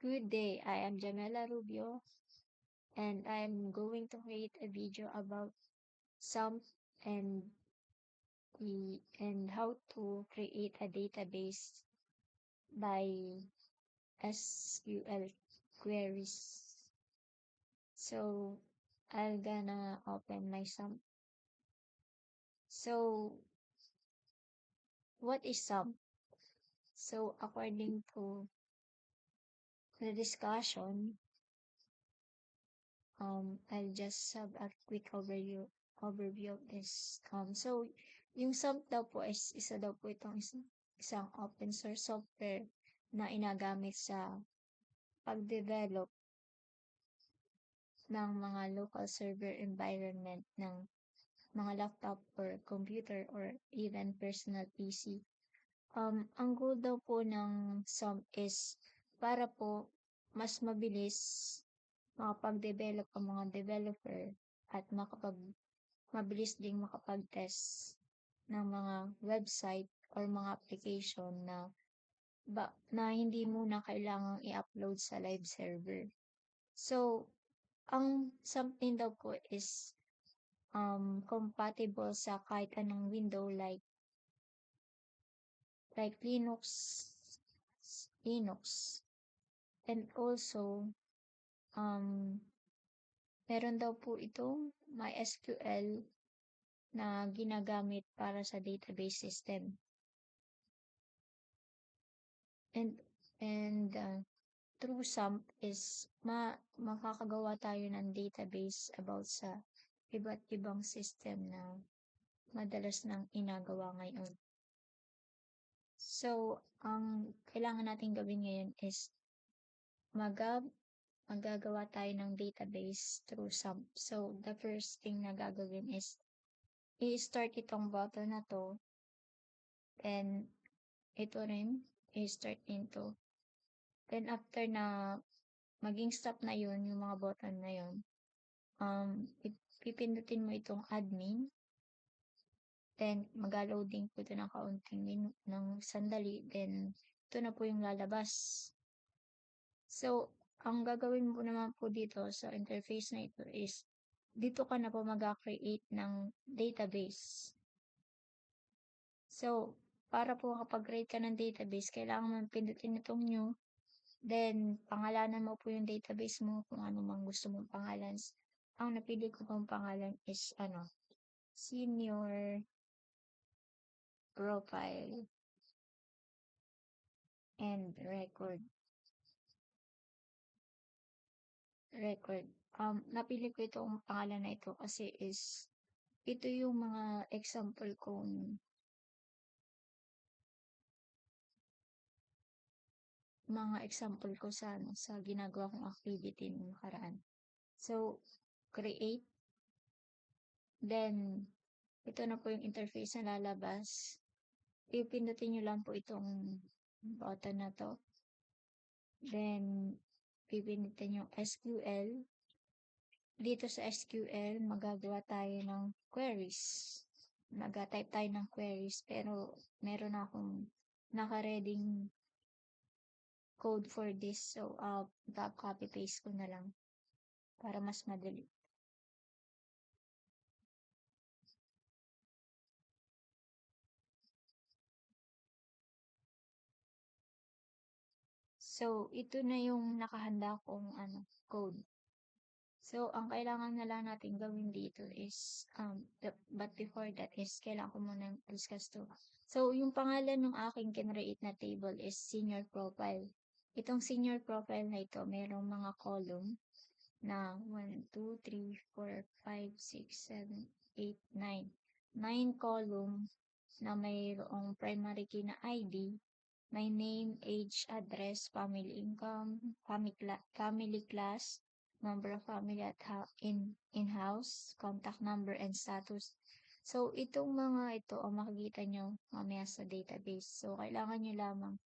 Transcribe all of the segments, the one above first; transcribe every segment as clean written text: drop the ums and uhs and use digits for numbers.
Good day, I am Jamela Rubio and I am going to create a video about SUMP and how to create a database by SQL queries. So I'm gonna open my SUMP. So what is SUMP? So according to the discussion, I'll just have a quick overview of this. So yung SUMP daw po is isa daw po itong isang open source software na inagamit sa pag-develop ng mga local server environment ng mga laptop or computer or even personal PC. Ang goal daw po ng SUMP is para po mas mabilis makapag-develop ang mga developer at mabilis ding makapag-test ng mga website or mga application na hindi muna kailangang i-upload sa live server. So, ang something daw po is compatible sa kahit anong window like Linux. And also, meron daw po itong MySQL na ginagamit para sa database system. And through SUMP is makakagawa tayo ng database about sa iba't ibang system na madalas nang inagawa ngayon. So, ang kailangan natin gawin ngayon is magagawa tayo ng database through SUMP. So, the first thing na gagawin is i-start itong button na to. And ito rin, i-start into. Then, after na maging stop na yun, yung mga button na yun, pipindutin mo itong admin. Then, mag-loading po ito ng kaunting ng sandali. Then, ito na po yung lalabas. So, ang gagawin mo naman po dito sa interface na ito is, dito ka na po mag-create ng database. So, para po kapag-create ka ng database, kailangan mo pindutin itong new. Then, pangalanan mo po yung database mo kung ano mang gusto mong pangalan. Ang napili ko pong pangalan is, senior profile and record. Napili ko itong pangalan na ito kasi ito yung mga example kong ko sa ginagawa kong activity ng nakaraan. So, create. Then, ito na po yung interface na lalabas. Ipindutin nyo lang po itong button na to. Then, pipindutin yung SQL. Dito sa SQL, magagawa tayo ng queries. Mag-type tayo ng queries, pero meron akong naka-reading code for this. So, copy-paste ko na lang para mas madali. So, ito na yung nakahanda kong code. So, ang kailangan na lang natin gawin dito is, but before that is, kailangan ko muna discuss to. So, yung pangalan ng aking kinreate na table is senior profile. Itong senior profile na ito, mayroong mga column na 1, 2, 3, 4, 5, 6, 7, 8, 9. 9 column na mayroong primary key na ID, my name, age, address, family income, family class, number of family at in-house, contact number, and status. So, itong mga ito ang makikita nyo mamaya sa database. So, kailangan nyo lamang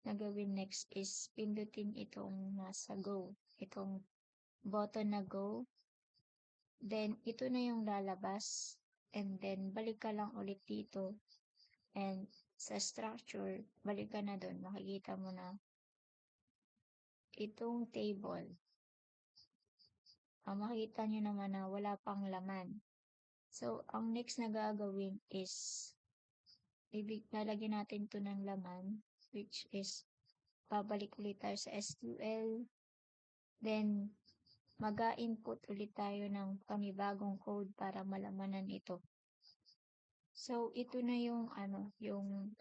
na gawin next is pindutin itong nasa go. Itong button na go. Then, ito na yung lalabas. And then, balik ka lang ulit dito. And sa structure, balik ka na doon. Makikita mo na itong table, makikita nyo naman na wala pang laman. So, ang next na gagawin is, lalagyan natin to ng laman, which is, babalik ulit tayo sa SQL, then, mag-input ulit tayo ng panibagong code para malamanan ito. So, ito na yung, yung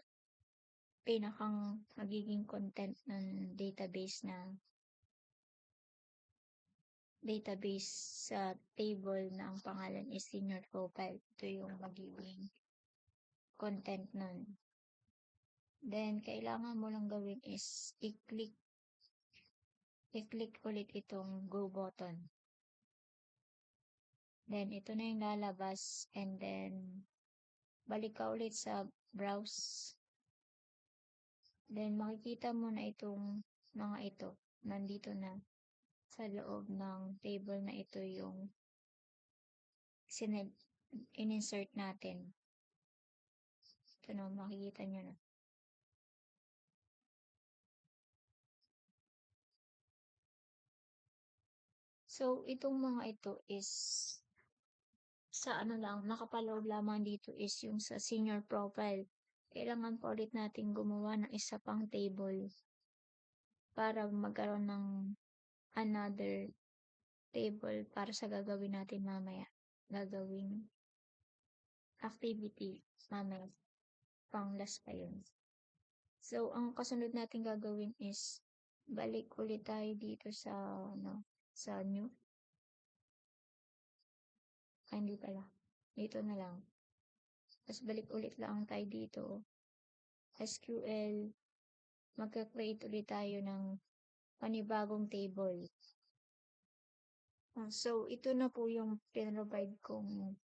pinakang magiging content ng database sa table na ang pangalan is senior profile. Ito yung magiging content nun. Then, kailangan mo lang gawin is i-click ulit itong go button. Then, ito na yung lalabas, and then, balik ka ulit sa browse. Then, makikita mo na itong mga ito. Nandito na sa loob ng table na ito yung in-insert natin. Ito na, makikita nyo na. So, itong mga ito is sa nakapaloob lamang dito is yung sa senior profile. Kailangan pa ulit natin gumawa ng isa pang table para magkaroon ng another table para sa gagawin natin mamaya. Gagawing activity mamaya. Pang last pa yun. So, ang kasunod natin gagawin is balik ulit tayo dito sa sa new. Hindi pala. Dito na lang. Tapos balik ulit lang tayo dito. SQL. Magka-create ulit tayo ng panibagong table. So, ito na po yung pinrovide kong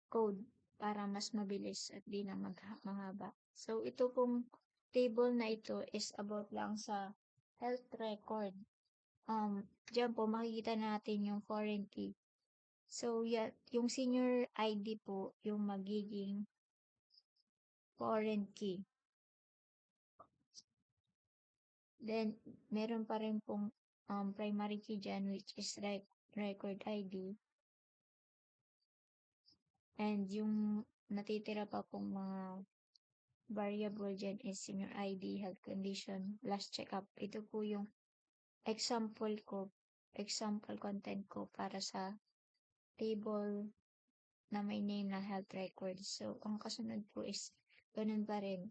code para mas mabilis at di na mahaba. So, ito pong table na ito is about lang sa health record. Diyan po makikita natin yung foreign key. So, yung senior ID po yung magiging foreign key. Then, meron pa rin pong primary key dyan, which is record ID. And yung natitira pa pong mga variable dyan is senior ID, health condition, last checkup. Ito po yung example content ko para sa table na may name na health records. So, ang kasunod po is ganun pa rin.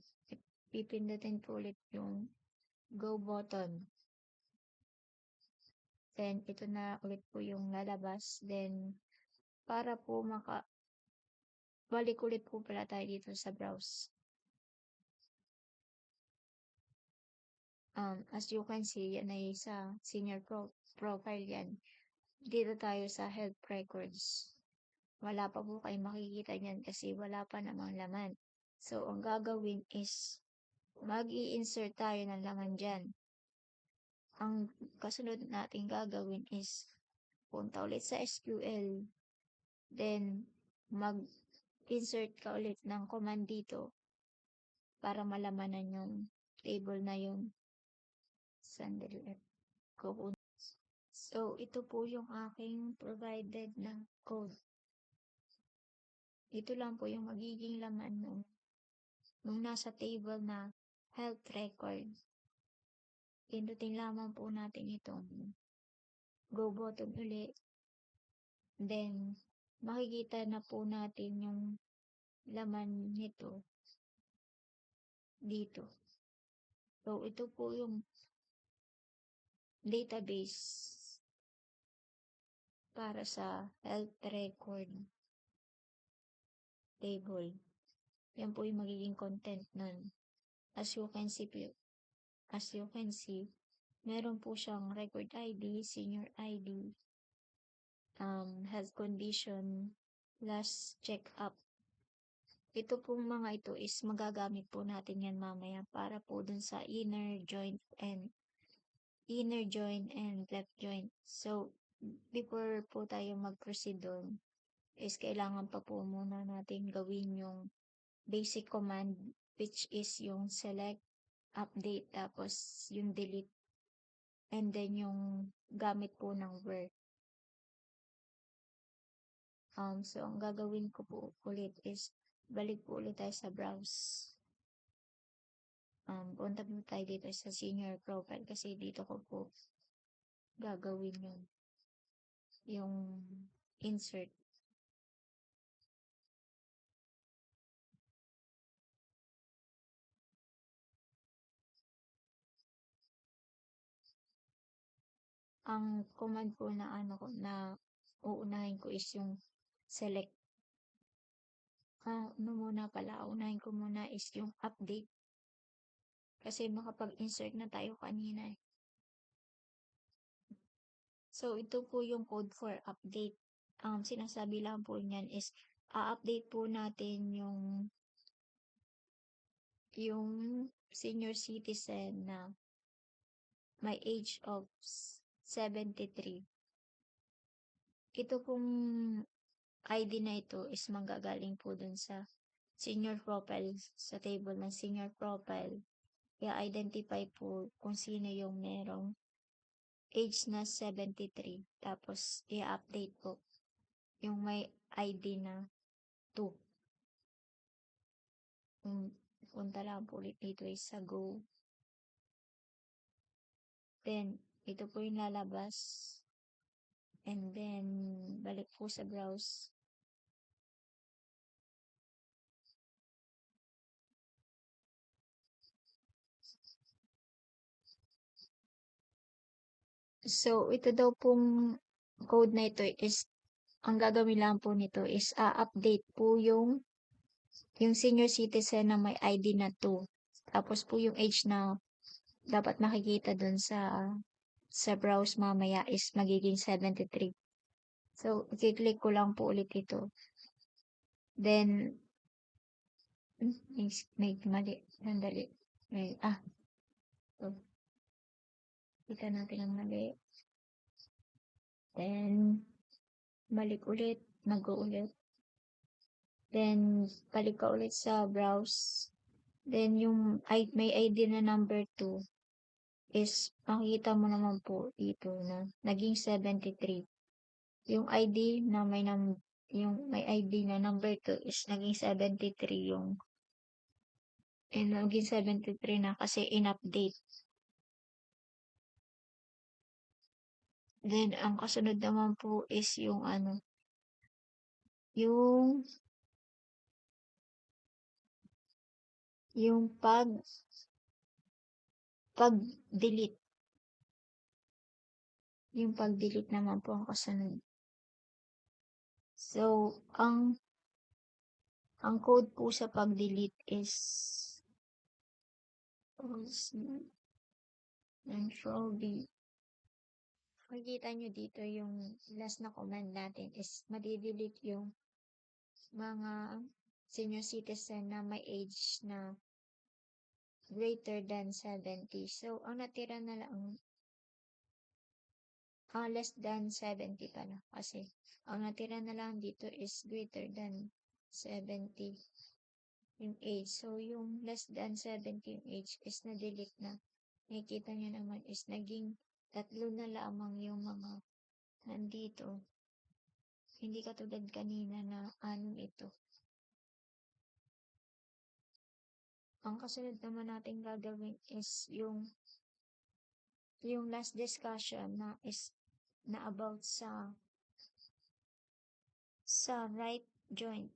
Pipindutin po ulit yung go button. Then, ito na ulit po yung lalabas. Then, para po balik ulit po pala tayo dito sa browse. As you can see, yan ay sa senior profile yan. Dito tayo sa health records. Wala pa po kayo makikita niyan kasi wala pa namang laman. So, ang gagawin is mag-i-insert tayo ng laman dyan. Ang kasunod natin gagawin is punta ulit sa SQL. Then, mag-insert ka ulit ng command dito para malamanan yung table na yun. Sandali. So, ito po yung aking provided na code. Ito lang po yung magiging laman nung nasa table na health record. Pindutin lamang po natin itong go button ulit. Then, makikita na po natin yung laman nito dito. So, ito po yung database para sa health record table. Yan po yung magiging content nun. As you can see, meron po siyang record ID, senior ID, health condition, last check-up. Ito pong mga ito is magagamit po natin yan mamaya para po dun sa inner joint and left joint. So, before po tayo mag-proceed doon, is kailangan pa po muna natin gawin yung basic command, which is yung select, update, tapos yung delete. and then yung gamit po ng where. So, ang gagawin ko po ulit is, balik po ulit tayo sa browse. Punta po tayo dito sa senior profile kasi dito ko po gagawin yung insert. Ang command po na uunahin ko is yung select. Unahin ko muna is yung update. Kasi makapag-insert na tayo kanina. So, ito po yung code for update. Sinasabi lang po niyan is, update po natin yung senior citizen na may age of 73. Ito pong ID na ito is manggagaling po dun sa senior profile, sa table ng senior profile. I-identify po kung sino yung merong age na 73. Tapos, i-update po yung may ID na 2. Punta lang po ulit dito is sa go. Then, ito po yung lalabas. And then, balik po sa browse. So, ito daw pong code na ito is, ang gagawin lang po nito is, update po yung senior citizen na may ID na 2. Tapos po yung age na dapat makikita dun sa browse mamaya is magiging 73. So, i-click ko lang po ulit ito. Then, may mali. Sandali. So, kita natin ang mali. Then, balik ulit. Mag-go ulit. Then, balik ka ulit sa browse. Then, yung may ID na number 2 is, makikita mo naman po dito na naging 73. Yung ID na yung may ID na number 2 is naging 73 naging 73 na kasi in-update. Then, ang kasunod naman po is yung pag-delete. Yung pag-delete naman po ang kasunod. So, ang code po sa pag-delete is control D. Makikita nyo dito yung last na command natin is madidelete yung mga senior citizen na may age na greater than 70. So, ang natira na lang less than 70 pala. Kasi, ang natira na lang dito is greater than 70 yung age. So, yung less than 70 yung age is na-delete na. Nakikita nyo naman is naging 3 na lamang yung mga nandito. Hindi katulad kanina na 6 ito. Ang kasunod naman natin gagawin is yung last discussion na is na about sa right joint.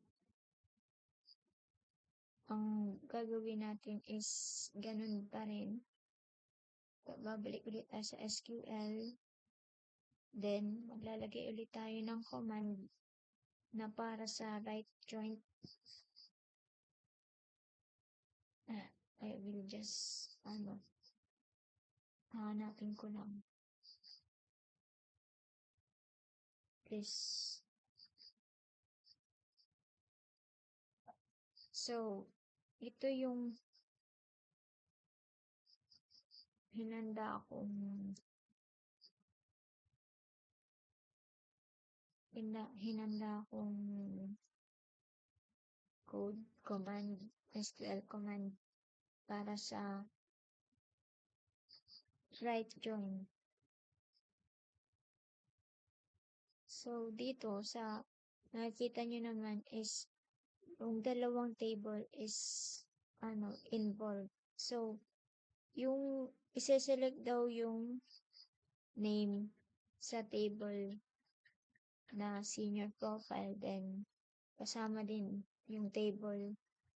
Ang gagawin natin is ganun pa rin. Babalik ulit tayo sa SQL. Then, maglalagay ulit tayo ng command na para sa right joint. I will just, hanapin ko lang. Please. So, ito yung hinanda akong code, command, SQL command para sa right join. So, dito sa nakikita nyo naman is yung dalawang table is involved. So, yung ise-select daw yung name sa table na senior profile, then kasama din yung table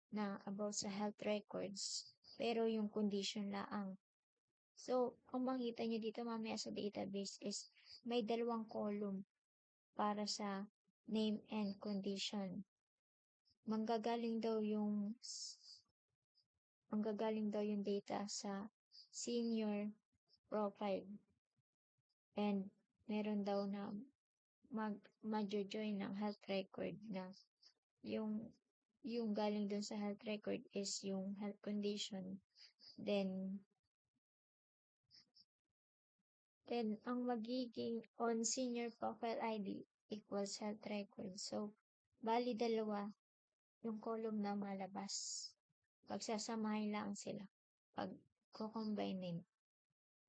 na about sa health records, pero yung condition laang. So, kung makita nyo dito mamaya sa database is may dalawang column para sa name and condition. Manggagaling daw yung data sa senior profile, and meron daw na mag-join ng health record na yung galing dun sa health record is yung health condition. Then ang magiging on senior profile ID equals health record. So, bali dalawa yung column na malabas. Pagsasamahin lang sila. Pag combine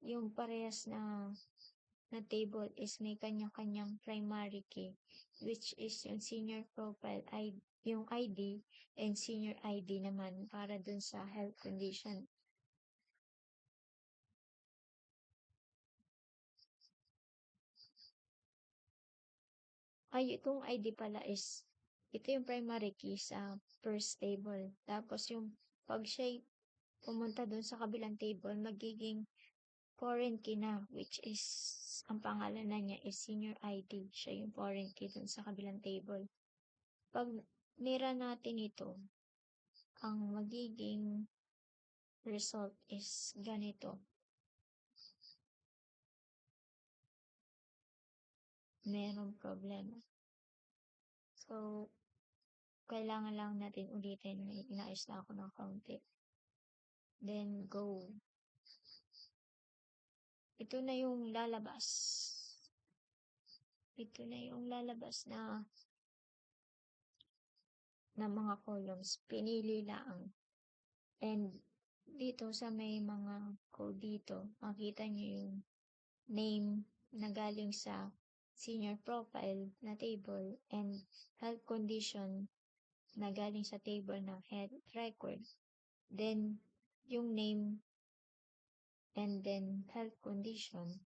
yung parehas na table is may kanya-kanyang primary key, which is yung senior profile ID, yung ID, and senior ID naman para dun sa health condition. Itong ID pala is, ito yung primary key sa first table. Tapos yung pag siya pumunta dun sa kabilang table, magiging foreign key na, which is, ang pangalan na niya is senior ID. Siya yung foreign key dun sa kabilang table. Pag nira natin ito, ang magiging result is ganito. Merong problema. So, kailangan lang natin ulitin. Inaayos na ako ng kaunti. Then, go. Ito na yung lalabas. Ito na yung lalabas na mga columns. Pinili lang. And, dito sa may mga code dito, makita nyo yung name na galing sa senior profile na table and health condition na galing sa table ng health record. Then, yung name and then health condition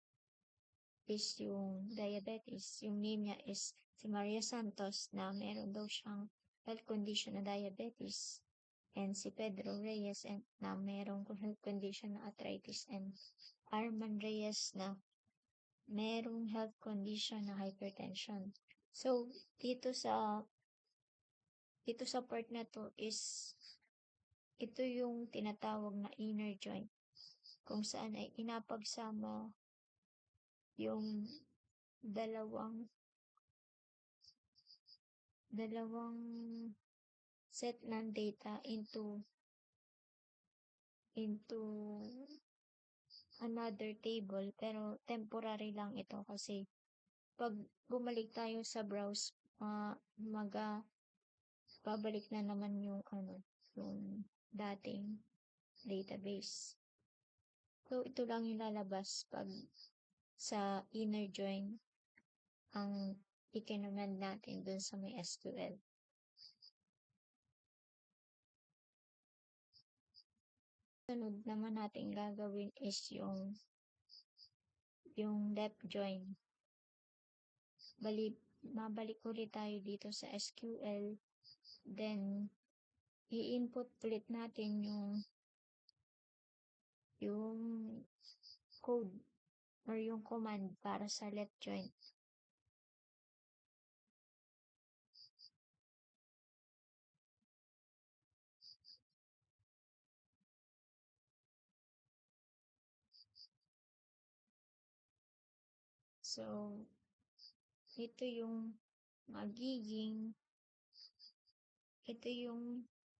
is yung diabetes. Yung name niya is si Maria Santos na meron daw siyang health condition na diabetes. And si Pedro Reyes na merong health condition na arthritis. And Arman Reyes na merong health condition na hypertension. So, dito sa part na to is ito yung tinatawag na inner joint, kung saan ay inapagsama yung dalawang set ng data into another table, pero temporary lang ito kasi pag bumalik tayo sa browse, babalik na naman yung dating database. So, ito lang yung lalabas pag sa inner join ang ikinamend natin dun sa may SQL. Sunod naman natin gagawin is yung left join. Mabalik ulit tayo dito sa SQL. Then, i-input ulit natin yung code or yung command para sa left join. So, ito yung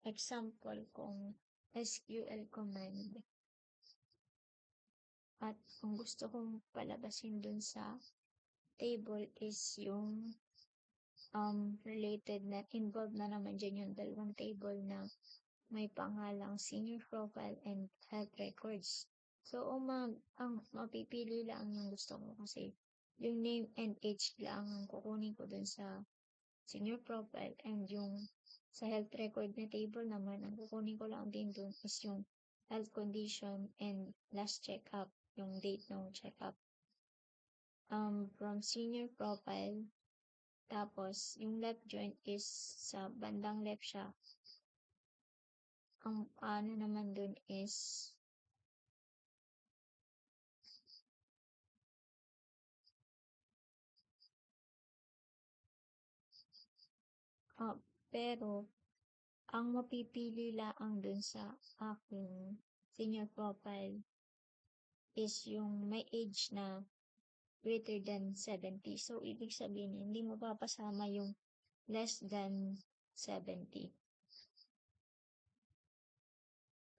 example kong SQL command. At kung gusto kong palabasin dun sa table is yung related na involved na naman dyan yung dalawang table na may pangalang senior profile and health records. So, ang mapipili lang yung gusto ko kasi yung name and age lang ang kukunin ko dun sa senior profile, and yung sa health record na table naman, ang kukunin ko lang din dun is yung health condition and last check-up, yung date ng check-up. From senior profile, tapos yung left joint is sa bandang left siya. Ang ano naman dun is pero ang mapipili laang dun sa aking senior profile is yung may age na greater than 70. So, ibig sabihin, hindi mo papasama yung less than 70.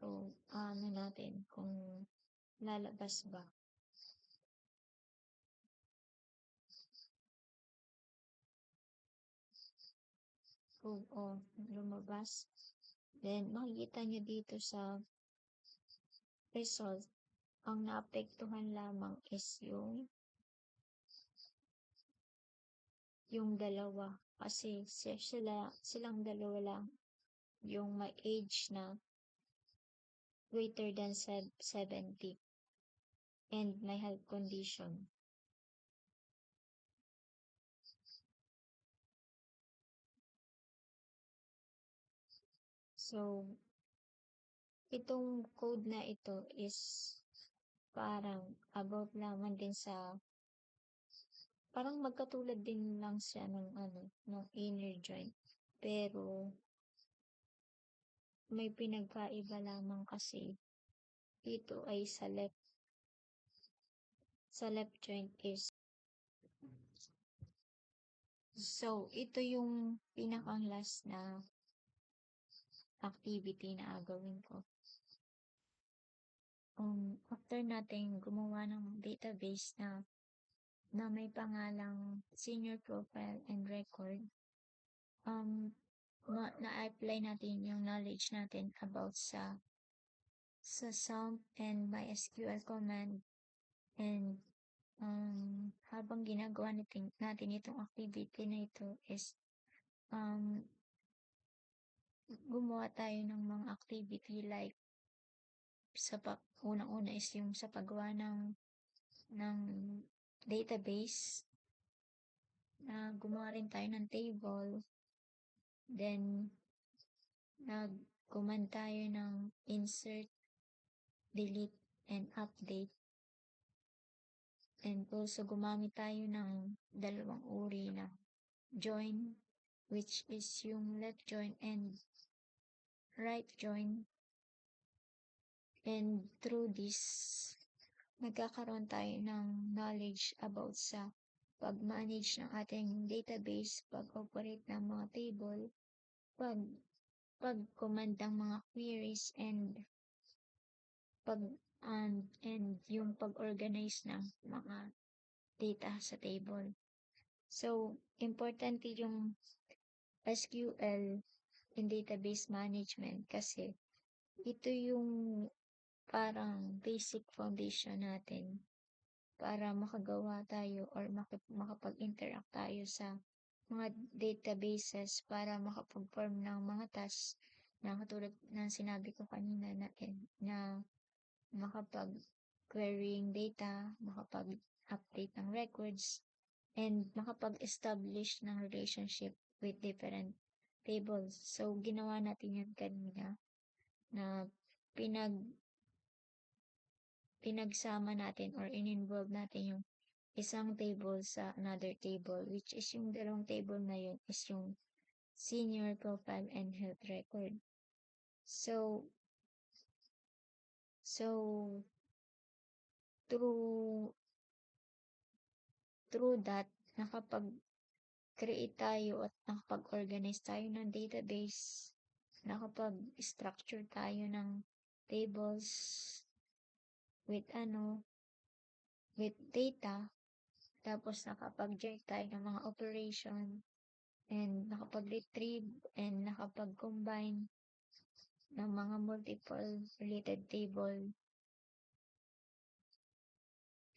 So, ano natin kung lalabas ba. Oo, lumabas. Then, makikita nyo dito sa result, ang naapektuhan lamang is yung dalawa. Kasi silang dalawa lang yung may age na greater than 70 and may health condition. So, itong code na ito is parang about lamang din sa parang magkatulad din lang siya ng inner joint. Pero may pinagkaiba lamang kasi ito ay sa left joint is so ito yung pinakang last na activity na gagawin ko. After natin gumawa ng database na may pangalang senior profile and record, na-apply natin yung knowledge natin about sa SAMP and MySQL command, and habang ginagawa natin itong activity na ito is gumawa tayo ng mga activity like unang-una is yung sa paggawa ng database, na gumawa rin tayo ng table, then nag-command tayo ng insert, delete, and update, and also gumamit tayo ng dalawang uri na join, which is yung left join and right join. And through this, nagkakaroon tayo ng knowledge about sa pag-manage ng ating database, pag-operate ng mga table, pag-command ng mga queries, and yung pag-organize ng mga data sa table. So, importante yung SQL in database management kasi ito yung parang basic foundation natin para makagawa tayo or makapag-interact tayo sa mga databases para makapag-form ng mga tasks na katulad ng sinabi ko kanina na makapag-querying data, makapag-update ng records, and makapag-establish ng relationship with different tables. So, ginawa natin yan kanina na pinagsama natin or in-involve natin yung isang table sa another table, which is yung dalawang table na yun is yung senior profile and health record. So through that, nakapag-create tayo at nakapag-organize tayo ng database, nakapag-structure tayo ng tables with data, tapos nakapag-join tayo ng mga operation, and nakapag-retrieve and nakapag-combine ng mga multiple related table,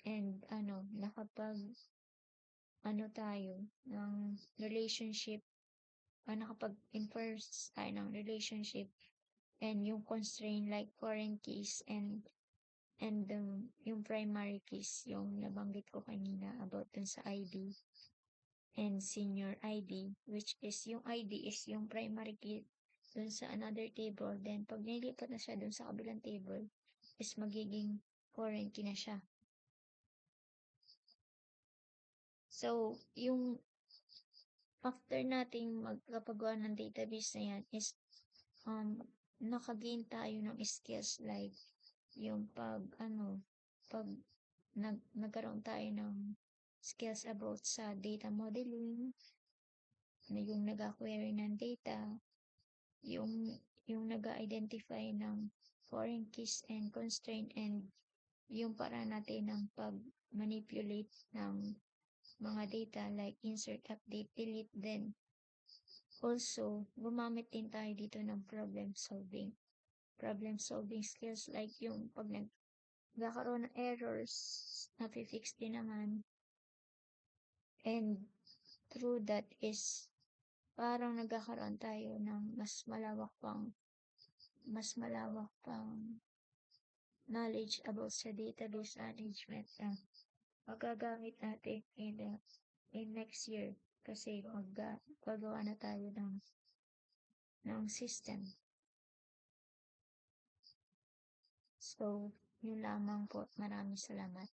and ano tayo, ng relationship, nakapag-enforce tayo ng relationship and yung constraint like foreign keys and yung primary keys, yung nabanggit ko kanina about dun sa ID and senior ID, which is yung ID is yung primary key dun sa another table. Then, pag nilipat na siya dun sa kabilang table, is magiging foreign key na siya. So, yung after nating magkapagawa ng database na yan is nakagain tayo ng skills like yung pag nagkaroon tayo ng skills about sa data modeling, na yung nag-query ng data, yung nag-identify ng foreign keys and constraint, and yung para natin ng pag-manipulate ng mga data like insert, update, delete. Then also gumamit din tayo dito ng problem solving skills like yung pag nagkakaroon ng errors, na-fix din naman. And through that is parang nagkakaroon tayo ng mas malawak pang knowledge about sa database management na magagamit natin in next year kasi gagawa na tayo ng system. So, yun lamang po. Maraming salamat.